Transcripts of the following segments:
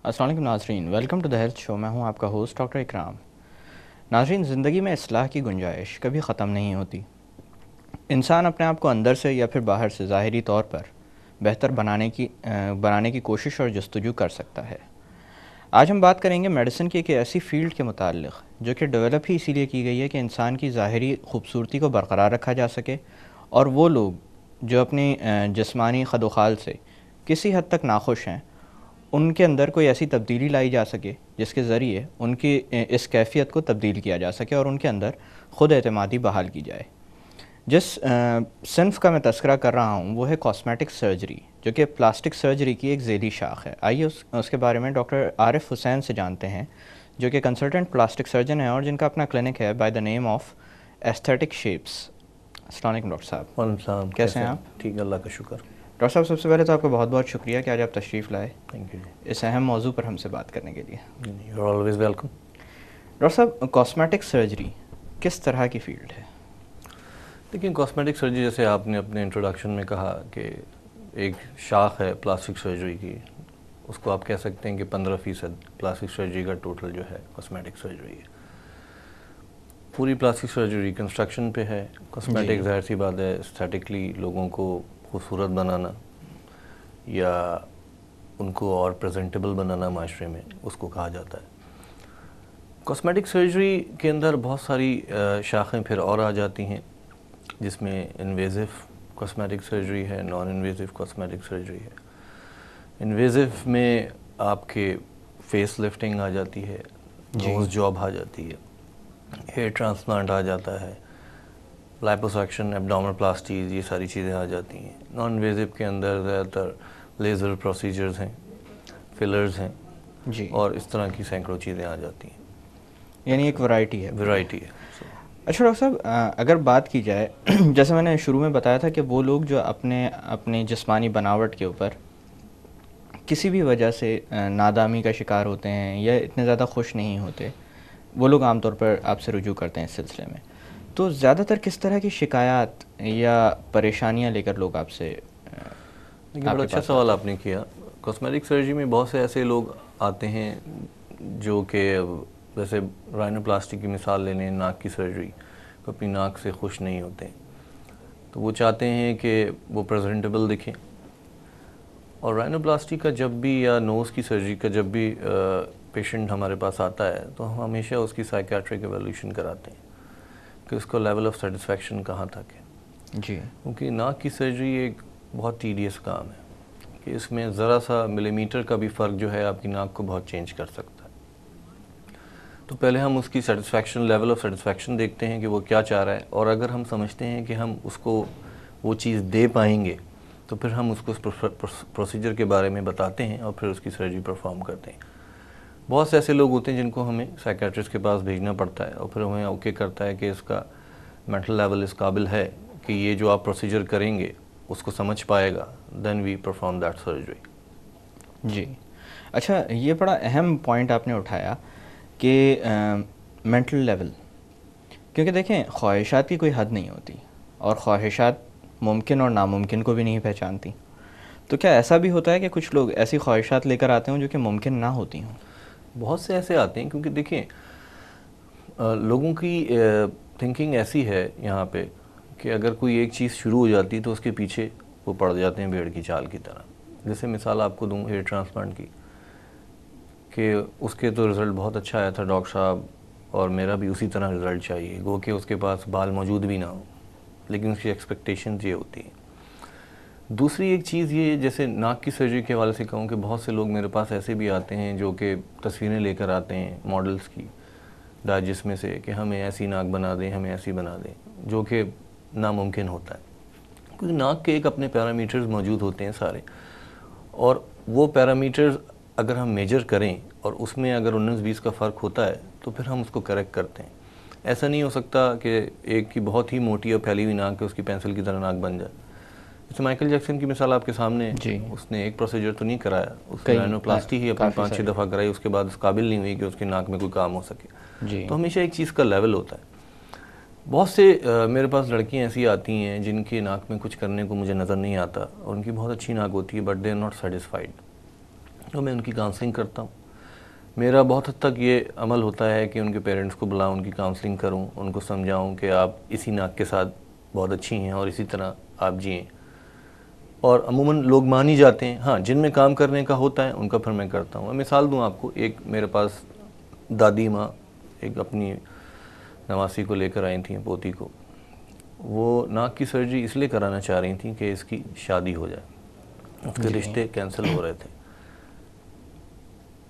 السلام علیکم ناظرین، ویلکم ٹو دا ہیلتھ شو۔ میں ہوں آپ کا ہوسٹ ڈاکٹر اکرام۔ ناظرین، زندگی میں اصلاح کی گنجائش کبھی ختم نہیں ہوتی۔ انسان اپنے آپ کو اندر سے یا پھر باہر سے ظاہری طور پر بہتر بنانے کی کوشش اور جستجو کر سکتا ہے۔ آج ہم بات کریں گے میڈیسن کی ایک ایسی فیلڈ کے متعلق جو کہ ڈیولپ ہی اسی لیے کی گئی ہے کہ انسان کی ظاہری خوبصورتی کو برقرار رکھا جا سکے، اور وہ لوگ جو اپنی جسمانی خد و خال سے کسی حد تک ناخوش ہیں ان کے اندر کوئی ایسی تبدیلی لائی جا سکے جس کے ذریعے ان کی اس کیفیت کو تبدیل کیا جا سکے اور ان کے اندر خود اعتمادی بحال کی جائے۔ جس صنف کا میں تذکرہ کر رہا ہوں وہ ہے کاسمیٹک سرجری، جو کہ پلاسٹک سرجری کی ایک ذیلی شاخ ہے۔ آئیے اس کے بارے میں ڈاکٹر عارف حسین سے جانتے ہیں، جو کہ کنسلٹنٹ پلاسٹک سرجن ہیں اور جن کا اپنا کلینک ہے by the name of aesthetic shapes. السلام علیکم ڈاکٹر صاحب۔ وعلیکم السلام، کیسے ہیں آپ؟ ٹھیک ہے، اللہ کا شکر۔ ڈاکٹر صاحب، سب سے پہلے تو آپ کا بہت بہت شکریہ کہ آج آپ تشریف لائے تھینک یو اس اہم موضوع پر ہم سے بات کرنے کے لیے۔ You are always welcome. Doctor صاحب، کاسمیٹک سرجری کس طرح کی فیلڈ ہے؟ لیکن کاسمیٹک سرجری، جیسے آپ نے اپنے انٹروڈکشن میں کہا کہ ایک شاخ ہے پلاسٹک سرجری کی، اس کو آپ کہہ سکتے ہیں کہ 15% پلاسٹک سرجری کا ٹوٹل جو ہے کاسمیٹک سرجری ہے۔ پوری پلاسٹک سرجری ریکنسٹرکشن پہ ہے۔ کاسمیٹک ظاہر سی بات ہے اسٹیٹکلی لوگوں کو خوبصورت بنانا یا ان کو اور پریزنٹیبل بنانا معاشرے میں، اس کو کہا جاتا ہے۔ کاسمیٹک سرجری کے اندر بہت ساری شاخیں پھر اور آ جاتی ہیں، جس میں انویزو کاسمیٹک سرجری ہے، نان انویزو کاسمیٹک سرجری ہے۔ انویزو میں آپ کے فیس لفٹنگ آ جاتی ہے، نوز جاب آ جاتی ہے، ہیئر ٹرانسپلانٹ آ جاتا ہے، لائپوسیکشن، ایبڈومینل پلاسٹیز، یہ ساری چیزیں آ جاتی ہیں۔ نان انویزو کے اندر زیادہ تر لیزر پروسیجرز ہیں، فلرز ہیں، جی، اور اس طرح کی سینکڑوں چیزیں آ جاتی ہیں۔ یعنی ایک ورائٹی ہے۔ ورائٹی ہے۔ اچھا ڈاکٹر صاحب، اگر بات کی جائے جیسے میں نے شروع میں بتایا تھا کہ وہ لوگ جو اپنے جسمانی بناوٹ کے اوپر کسی بھی وجہ سے نادامی کا شکار ہوتے ہیں یا اتنے زیادہ خوش نہیں ہوتے، وہ لوگ عام طور پر آپ سے رجوع کرتے ہیں اس سلسلے میں، تو زیادہ تر کس طرح کی شکایات یا پریشانیاں لے کر لوگ آپ سے؟ بڑا اچھا سوال آپ نے کیا۔ کاسمیٹک سرجری میں بہت سے ایسے لوگ آتے ہیں جو کہ جیسے رائنوپلاسٹی کی مثال لے لیں، ناک کی سرجری، وہ اپنی ناک سے خوش نہیں ہوتے ہیں، تو وہ چاہتے ہیں کہ وہ پریزنٹیبل دکھیں۔ اور رائنوپلاسٹی کا جب بھی یا نوز کی سرجری کا جب بھی پیشنٹ ہمارے پاس آتا ہے تو ہم ہمیشہ اس کی سائیکیاٹرک ایویلیوشن کراتے ہیں کہ اس کا لیول آف سیٹسفیکشن کہاں تک ہے۔ جی، کیونکہ ناک کی سرجری ایک بہت ٹیڈیس کام ہے کہ اس میں ذرا سا ملی میٹر کا بھی فرق جو ہے آپ کی ناک کو بہت چینج کر سکتا ہے۔ تو پہلے ہم اس کی سیٹسفیکشن، لیول آف سیٹسفیکشن دیکھتے ہیں کہ وہ کیا چاہ رہا ہے، اور اگر ہم سمجھتے ہیں کہ ہم اس کو وہ چیز دے پائیں گے تو پھر ہم اس کو اس پروسیجر کے بارے میں بتاتے ہیں اور پھر اس کی سرجری پرفارم کرتے ہیں۔ بہت سے ایسے لوگ ہوتے ہیں جن کو ہمیں سائیکیاٹرسٹ کے پاس بھیجنا پڑتا ہے اور پھر ہمیں اوکے کرتا ہے کہ اس کا مینٹل لیول اس قابل ہے کہ یہ جو آپ پروسیجر کریں گے اس کو سمجھ پائے گا، دین وی پرفارم دیٹ سرجری۔ جی، اچھا، یہ بڑا اہم پوائنٹ آپ نے اٹھایا کہ مینٹل لیول، کیونکہ دیکھیں خواہشات کی کوئی حد نہیں ہوتی اور خواہشات ممکن اور ناممکن کو بھی نہیں پہچانتی، تو کیا ایسا بھی ہوتا ہے کہ کچھ لوگ ایسی خواہشات لے کر آتے ہوں جو کہ ممکن نہ ہوتی ہوں؟ بہت سے ایسے آتے ہیں، کیونکہ دیکھیں لوگوں کی تھنکنگ ایسی ہے یہاں پہ کہ اگر کوئی ایک چیز شروع ہو جاتی تو اس کے پیچھے وہ پڑ جاتے ہیں بھیڑ کی چال کی طرح۔ جیسے مثال آپ کو دوں ہیئر ٹرانسپلانٹ کی، کہ اس کے تو رزلٹ بہت اچھا آیا تھا ڈاکٹر صاحب، اور میرا بھی اسی طرح رزلٹ چاہیے، گو کہ اس کے پاس بال موجود بھی نہ ہو، لیکن اس کی ایکسپیکٹیشنز یہ ہوتی ہیں۔ دوسری ایک چیز یہ، جیسے ناک کی سرجری کے حوالے سے کہوں کہ بہت سے لوگ میرے پاس ایسے بھی آتے ہیں جو کہ تصویریں لے کر آتے ہیں ماڈلز کی ڈائجسٹ میں سے کہ ہمیں ایسی ناک بنا دیں، ہمیں ایسی بنا دیں، جو کہ ناممکن ہوتا ہے، کیونکہ ناک کے ایک اپنے پیرامیٹرز موجود ہوتے ہیں سارے، اور وہ پیرامیٹرز اگر ہم میجر کریں اور اس میں اگر 19-20 کا فرق ہوتا ہے تو پھر ہم اس کو کریکٹ کرتے ہیں۔ ایسا نہیں ہو سکتا کہ ایک کی بہت ہی موٹی اور پھیلی ہوئی ناک ہے اس کی پینسل کی طرح ناک بن جائے۔ جیسے مائیکل جیکسن کی مثال آپ کے سامنے، اس نے ایک پروسیجر تو نہیں کرایا، اس نے رائنوپلاسٹی ہی اپنی 5-6 دفعہ کرائی، اس کے بعد اس قابل نہیں ہوئی کہ اس کی ناک میں کوئی کام ہو سکے۔ تو ہمیشہ ایک چیز کا لیول ہوتا ہے۔ بہت سے میرے پاس لڑکیاں ایسی آتی ہیں جن کی ناک میں کچھ کرنے کو مجھے نظر نہیں آتا اور ان کی بہت اچھی ناک ہوتی ہے، but they are not satisfied, تو میں ان کی کاؤنسلنگ کرتا ہوں. میرا بہت حد تک یہ عمل ہوتا ہے کہ ان کے پیرنٹس کو بلاؤں, ان کی کاؤنسلنگ کروں, ان کو سمجھاؤں کہ آپ اسی ناک کے ساتھ بہت اچھی ہیں اور اسی طرح آپ جئیں. اور عموماً لوگ مان ہی جاتے ہیں. ہاں, جن میں کام کرنے کا ہوتا ہے ان کا پھر میں کرتا ہوں. مثال دوں آپ کو, ایک میرے پاس دادی ماں ایک اپنی نواسی کو لے کر آئی تھیں, پوتی کو. وہ ناک کی سرجری اس لیے کرانا چاہ رہی تھیں کہ اس کی شادی ہو جائے, اس کے رشتے کینسل ہو رہے تھے.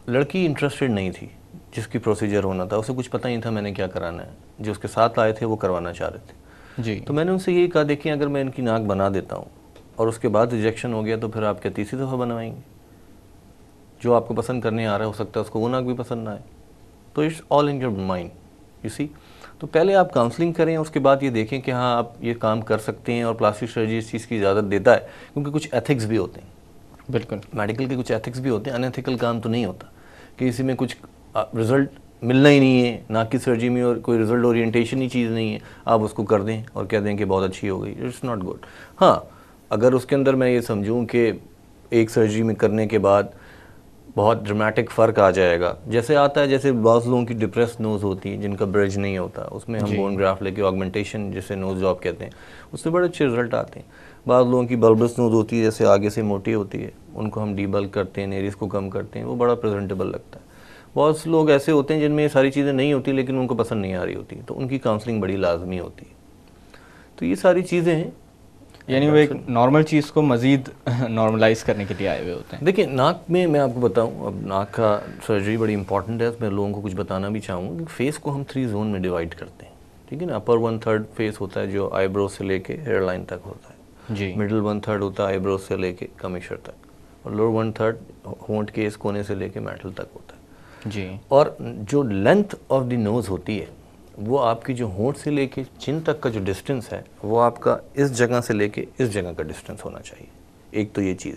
لڑکی انٹرسٹڈ نہیں تھی جس کی پروسیجر ہونا تھا, اسے کچھ پتہ نہیں تھا میں نے کیا کرانا ہے. جو اس کے ساتھ آئے تھے وہ کروانا چاہ رہے تھے. جی. تو میں نے ان سے یہی کہا, دیکھیں اگر میں ان کی ناک بنا دیتا ہوں اور اس کے بعد ریجیکشن ہو گیا تو پھر آپ کیا تیسری دفعہ بنوائیں گے؟ جو آپ کو پسند کرنے آ رہا ہے ہو سکتا ہے اس کو وہ ناک بھی پسند نہ آئے. تو it's all in your mind, you see. تو پہلے آپ کاؤنسلنگ کریں, اس کے بعد یہ دیکھیں کہ ہاں آپ یہ کام کر سکتے ہیں, اور پلاسٹک سرجری اس چیز کی اجازت دیتا ہے کیونکہ کچھ ایتھکس بھی ہوتے ہیں. بالکل, میڈیکل کے کچھ ایتھکس بھی ہوتے ہیں. انیتھیکل کام تو نہیں ہوتا کہ اسی میں کچھ رزلٹ ملنا ہی نہیں ہے ناک کی سرجری میں, اور کوئی رزلٹ اورینٹیشن ہی چیز نہیں ہے, آپ اس کو کر دیں اور کہہ دیں کہ بہت اچھی ہو گئی. It's not good. ہاں, اگر اس کے اندر میں یہ سمجھوں کہ ایک سرجری میں کرنے کے بعد بہت ڈرامیٹک فرق آ جائے گا, جیسے آتا ہے, جیسے بعض لوگوں کی ڈپریس نوز ہوتی ہے جن کا برج نہیں ہوتا, اس میں ہم بون گرافٹ لے کے آگمنٹیشن جسے نوز جاب کہتے ہیں, اس سے بڑے اچھے رزلٹ آتے ہیں. بعض لوگوں کی بلبس نوز ہوتی ہے جیسے آگے سے موٹی ہوتی ہے, ان کو ہم ڈی بلک کرتے ہیں, نیریز کو کم کرتے ہیں, وہ بڑا پریزنٹیبل لگتا ہے. بہت سے لوگ ایسے ہوتے ہیں جن میں یہ ساری چیزیں نہیں ہوتی لیکن ان کو پسند نہیں آ رہی ہوتی, تو ان کی کاؤنسلنگ بڑی لازمی ہوتی ہے. تو یہ ساری چیزیں ہیں. یعنی وہ ایک نارمل چیز کو مزید نارملائز کرنے کے لیے آئے ہوئے ہوتے ہیں. دیکھیں, ناک میں آپ کو بتاؤں, اب ناک کا سرجری بڑی امپورٹنٹ ہے, میں لوگوں کو کچھ بتانا بھی چاہوں گا کہ فیس کو ہم 3 زون میں ڈیوائڈ کرتے ہیں, ٹھیک ہے نا. اپر 1/3 فیس ہوتا ہے جو آئی برو سے لے کے ہیئر لائن تک ہوتا ہے. جی. مڈل 1/3 ہوتا ہے آئی برو سے لے کے کمیشر تک, اور لوور 1/3 ہونٹ کے اس کونے سے لے کے میٹل تک ہوتا ہے. جی. اور جو لینتھ آف دی نوز ہوتی ہے وہ آپ کی جو ہونٹ سے لے کے چن تک کا جو ڈسٹنس ہے وہ آپ کا اس جگہ سے لے کے اس جگہ کا ڈسٹنس ہونا چاہیے. ایک تو یہ چیز.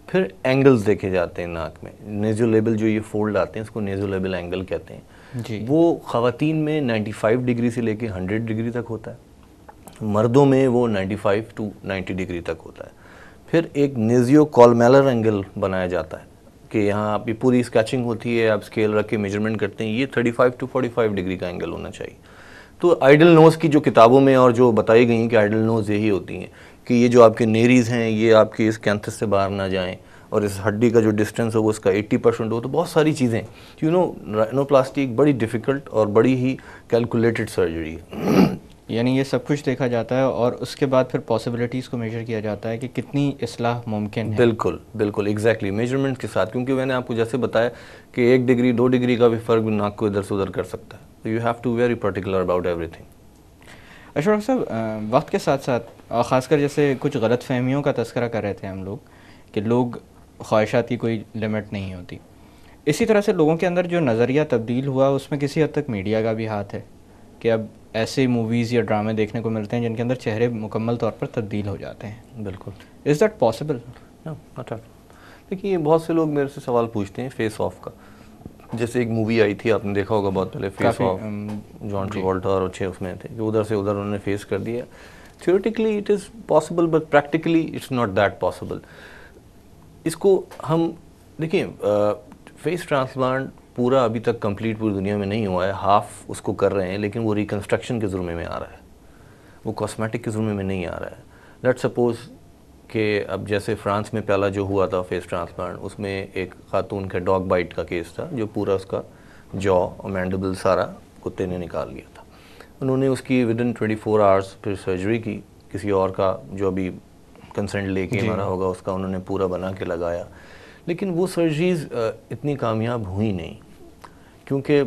پھر اینگلز دیکھے جاتے ہیں ناک میں. نیزو لیبل جو یہ فولڈ آتے ہیں اس کو نیزو لیبل اینگل کہتے ہیں. جی. وہ خواتین میں 95 ڈگری سے لے کے 100 ڈگری تک ہوتا ہے, مردوں میں وہ 95 to 90 ڈگری تک ہوتا ہے. پھر ایک نیزیو کالمیلر اینگل بنایا جاتا ہے کہ یہاں آپ کی پوری اسکیچنگ ہوتی ہے, آپ اسکیل رکھ کے میجرمنٹ کرتے ہیں, یہ 35 to 45 ڈگری کا اینگل ہونا چاہیے. تو آئیڈل نوز کی جو کتابوں میں اور جو بتائی گئی ہیں کہ آئیڈل نوز یہی ہوتی ہیں کہ یہ جو آپ کے نیریز ہیں یہ آپ کی اس کینتھس سے باہر نہ جائیں, اور اس ہڈی کا جو ڈسٹنس ہو وہ اس کا 80% ہو. تو بہت ساری چیزیں, یو نو, رائنوپلاسٹی ایک بڑی ڈیفیکلٹ اور بڑی ہی کیلکولیٹڈ سرجری ہے. یعنی یہ سب کچھ دیکھا جاتا ہے اور اس کے بعد پھر پاسبلٹیز کو میجر کیا جاتا ہے کہ کتنی اصلاح ممکن ہے. بالکل بالکل ایگزیکٹلی میجرمنٹ کے ساتھ, کیونکہ میں نے آپ کو جیسے بتایا کہ 1 ڈگری 2 ڈگری کا بھی فرق ناک کو ادھر سے ادھر کر سکتا ہے. So you have to be very particular about everything. Ashraf doctor صاحب, وقت کے ساتھ ساتھ خاص کر جیسے کچھ غلط فہمیوں کا تذکرہ کر رہے تھے ہم لوگ کہ لوگ خواہشات کی کوئی لمٹ نہیں ہوتی, اسی طرح سے لوگوں کے اندر جو نظریہ تبدیل ہوا اس میں کسی حد تک میڈیا کا بھی ہاتھ ہے کہ اب ایسے موویز یا ڈرامے دیکھنے کو ملتے ہیں جن کے اندر چہرے مکمل طور پر تبدیل ہو جاتے ہیں. بالکل. Is that possible? دیکھیے, بہت سے لوگ میرے سے سوال پوچھتے ہیں فیس آف کا. جیسے ایک مووی آئی تھی, آپ نے دیکھا ہوگا بہت پہلے, فیس آف, جان ٹراولٹا اور اچھے اس میں تھے کہ ادھر سے ادھر انہوں نے فیس کر دیا. Theoretically it is possible but practically it's not that possible. اس کو ہم دیکھیں, فیس ٹرانسپلانٹ پورا ابھی تک کمپلیٹ پوری دنیا میں نہیں ہوا ہے, ہاف اس کو کر رہے ہیں, لیکن وہ ریکنسٹرکشن کے ضمن میں آ رہا ہے, وہ کاسمیٹک کے ضمن میں نہیں آ رہا ہے. لیٹ سپوز کہ اب جیسے فرانس میں پہلا جو ہوا تھا فیس ٹرانسپلانٹ, اس میں ایک خاتون کا ڈاگ بائٹ کا کیس تھا جو پورا اس کا جو اور مینڈیبل سارا کتے نے نکال لیا تھا. انہوں نے اس کی ودن 24 آورس پھر سرجری کی, کسی اور کا جو ابھی کنسنٹ لے کے ہمارا ہوگا اس کا انہوں نے پورا بنا کے لگایا. لیکن وہ سرجریز اتنی کامیاب ہوئی نہیں کیونکہ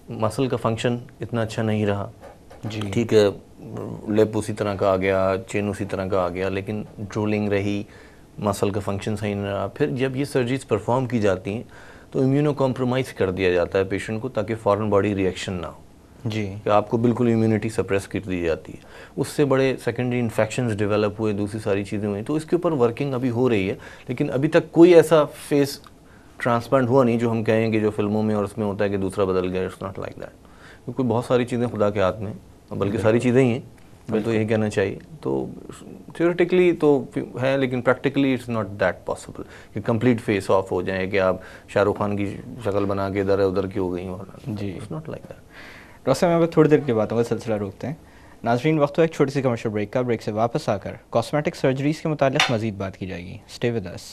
مسل کا فنکشن اتنا اچھا نہیں رہا. جی. ٹھیک ہے, لپ اسی طرح کا آ گیا, چین اسی طرح کا آ گیا, لیکن ڈرولنگ رہی, مسل کا فنکشن صحیح نہیں رہا. پھر جب یہ سرجریز پرفارم کی جاتی ہیں تو امیونو کمپرومائز کر دیا جاتا ہے پیشنٹ کو تاکہ فوراً باڈی ریئیکشن نہ ہو. جی. کہ آپ کو بالکل امیونٹی سپریس کر دی جاتی ہے. اس سے بڑے سیکنڈری انفیکشنز ڈیولپ ہوئے, دوسری ساری چیزیں ہوئیں. تو اس کے اوپر ورکنگ ابھی ہو رہی ہے, لیکن ابھی تک کوئی ایسا فیس ٹرانسپلانٹ ہوا نہیں جو ہم کہیں کہ جو فلموں میں اور اس میں ہوتا ہے کہ دوسرا بدل گیا. اٹس ناٹ لائک دیٹ, کیونکہ بہت ساری چیزیں خدا کے ہاتھ میں, بلکہ ساری چیزیں ہی ہیں. میں تو یہی کہنا چاہیے. تو تھیوریٹکلی تو ہے لیکن practically it's not that possible کہ کمپلیٹ فیس آف ہو جائیں کہ آپ شاہ رخ خان کی شکل بنا کے ادھر ادھر کی ہو گئی ہوں. جی it's not like that. Doctor صاحب اب تھوڑی دیر کی باتوں کا سلسلہ روکتے ہیں. ناظرین وقت ہو ایک چھوٹی سی کمرشل بریک کا. بریک سے واپس آ کر کاسمیٹک سرجریز کے متعلق مزید بات کی جائے گی. Stay with us.